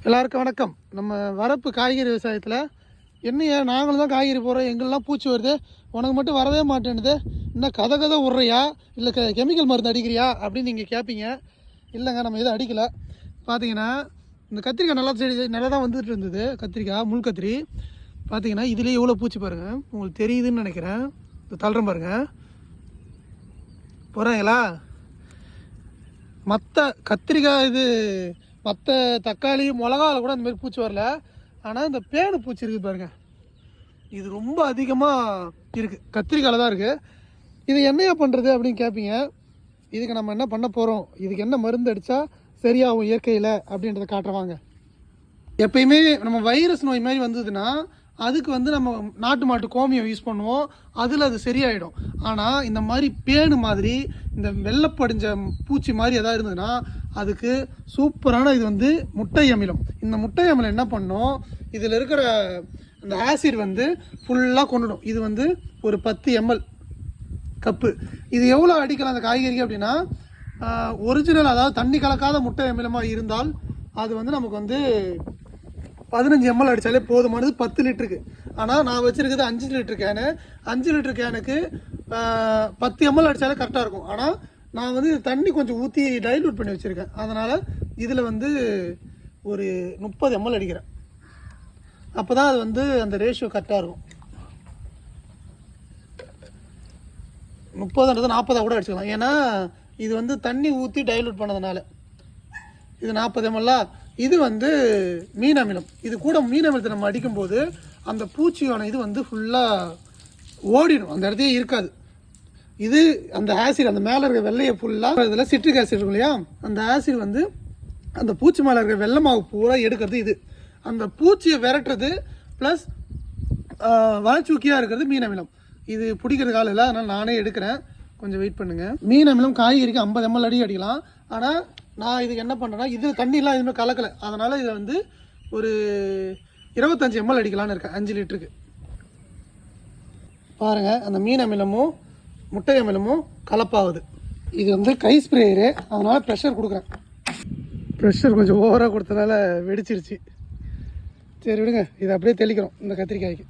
எல்லாருக்கும் வணக்கம். நம்ம வரப்பு காய்கறி விவசாயத்தில் என்னையா நாங்களும் தான் காய்கறி போடுறோம், எங்கெல்லாம் பூச்சி வருது, உனக்கு மட்டும் வரவே மாட்டேன்னுது, இன்னும் கதை விட்றியா இல்லை கெமிக்கல் மருந்து அடிக்கிறியா அப்படின்னு நீங்கள் கேட்பீங்க. இல்லைங்க, நம்ம எதுவும் அடிக்கலை. பார்த்தீங்கன்னா இந்த கத்திரிக்காய் நல்லா தான் வந்துட்டு இருந்தது. கத்திரிக்காய் முள் கத்திரி பார்த்தீங்கன்னா இதுலேயே எவ்வளோ பூச்சி பாருங்கள், உங்களுக்கு தெரியுதுன்னு நினைக்கிறேன். இந்த தள்ளுறேன் பாருங்கள், போகிறாங்களா? மற்ற கத்திரிக்காய் இது மற்ற தக்காளி மிளகாவில் கூட அந்தமாரி பூச்சி வரல, ஆனால் இந்த பேனு பூச்சி இருக்குது பாருங்கள், இது ரொம்ப அதிகமாக இருக்குது. கத்திரிக்காயில் தான் இருக்குது. இது என்னையா பண்ணுறது அப்படின்னு கேட்பீங்க. இதுக்கு நம்ம என்ன பண்ண போகிறோம், இதுக்கு என்ன மருந்து அடித்தா சரியாகும் இயற்கையில் அப்படின்றத காட்டுறவாங்க. எப்பயுமே நம்ம வைரஸ் நோய் மாதிரி வந்ததுன்னா அதுக்கு நம்ம நாட்டு மாட்டு கோமியம் யூஸ் பண்ணுவோம், அதில் அது சரியாயிடும். ஆனால் இந்த மாதிரி பேனு மாதிரி இந்த வெள்ளைப்படிஞ்ச பூச்சி மாதிரி எதாவது இருந்ததுன்னா அதுக்கு சூப்பரான இது முட்டை அமிலம். இந்த முட்டை அமிலம் என்ன பண்ணும், இதில் இருக்கிற அந்த ஆசிட் ஃபுல்லாக கொண்டுடும். இது ஒரு 10 ml கப்பு. இது எவ்வளோ அடிக்கலாம் அந்த காய்கறிக்கு அப்படின்னா, ஒரிஜினல் அதாவது தண்ணி கலக்காத முட்டை அமிலமாக இருந்தால் அது நமக்கு 15 ml அடித்தாலே போதுமானது 10 லிட்டருக்கு. ஆனால் நான் வச்சுருக்கிறது 5 லிட்டர் கேனு. 5 லிட்டர் கேனுக்கு 10 ml அடித்தாலே கரெக்டாக இருக்கும். ஆனால் நான் தண்ணி கொஞ்சம் ஊற்றி டைல்யூட் பண்ணி வச்சுருக்கேன். அதனால் இதில் ஒரு 30 ml அடிக்கிறேன். அப்போ தான் அது அந்த ரேஷியோ கரெக்டாக இருக்கும். 30 40 கூட அடிச்சுக்கலாம். ஏன்னா இது தண்ணி ஊற்றி டைல்யூட் பண்ணதுனால. இது 40 ml. இது மீன் அமிலம். இது கூட மீன் அமிலத்தை நம்ம அடிக்கும்போது அந்த பூச்சியான இது ஃபுல்லாக ஓடிடும், அந்த இடத்தையே இருக்காது. இது அந்த ஆசிட் அந்த மேலே இருக்க வெள்ளையை ஃபுல்லாக இதில் சிட்ரிக் ஆசிட் இருக்கும் இல்லையா, அந்த ஆசிட் அந்த பூச்சி மேலே இருக்க வெள்ளை மாவு பூரா எடுக்கிறது. இது அந்த பூச்சியை விரட்டுறது ப்ளஸ் வளச்சூக்கியாக இருக்கிறது மீன் அமிலம். இது பிடிக்கிறது காலம் இல்லை, அதனால் நானே எடுக்கிறேன், கொஞ்சம் வெயிட் பண்ணுங்கள். மீன் அமிலம் காய்கறிக்கு 50 ml அடிக்கலாம். ஆனால் நான் இதுக்கு என்ன பண்ணுறேன்னா, இது தண்ணிலாம் எதுவுமே கலக்கலை, அதனால் இதை ஒரு 25 ml அடிக்கலான்னு இருக்கேன் 5 லிட்டருக்கு. பாருங்கள், அந்த மீன் அமிலமும் முட்டை அமிலமும் கலப்பாகுது. இது கை ஸ்ப்ரேயரு, அதனால் ப்ரெஷர் கொடுக்குறேன். ப்ரெஷர் கொஞ்சம் ஓவராக கொடுத்தனால வெடிச்சிருச்சு. சரி விடுங்க, இதை அப்படியே தெளிக்கிறோம் இந்த கத்திரிக்காய்க்கு.